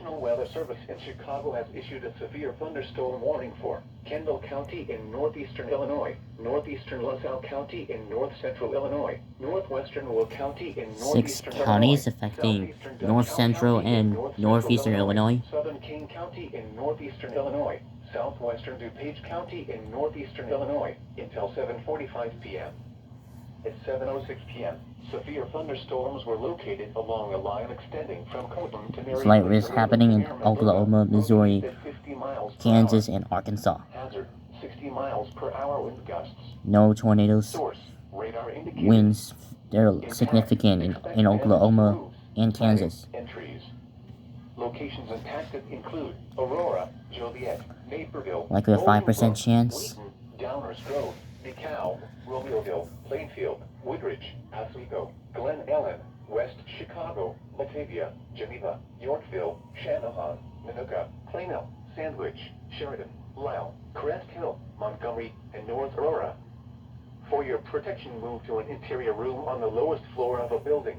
National Weather Service in Chicago has issued a severe thunderstorm warning for Kendall County in northeastern Illinois, northeastern LaSalle County in north-central Illinois, northwestern Will County in northeastern Six counties Illinois, affecting southeastern north DeKalb central County in and north-central northeastern Illinois. southern Kane County in northeastern Illinois, southwestern DuPage County in northeastern Illinois, until 7:45 p.m. At 7:06 p.m., severe thunderstorms were located along a line extending from Colton to There's light risk happening in Oklahoma, Missouri, Kansas, and Arkansas. Hazard, 60 miles per hour wind gusts. No tornadoes. Source, radar indicated. Winds, they're significant in Oklahoma and Kansas. Entries. Locations impacted include Aurora, Joliet, Naperville, Likely a 5% chance. Wheaton, Downers Grove, DeKalb, Romeoville, Plainfield, Woodridge, Oswego, Glen Ellen, West Chicago, Batavia, Geneva, Yorkville, Channahon, Minooka, Plano, Sandwich, Sheridan, Lisle, Crest Hill, Montgomery, and North Aurora. For your protection, move to an interior room on the lowest floor of a building.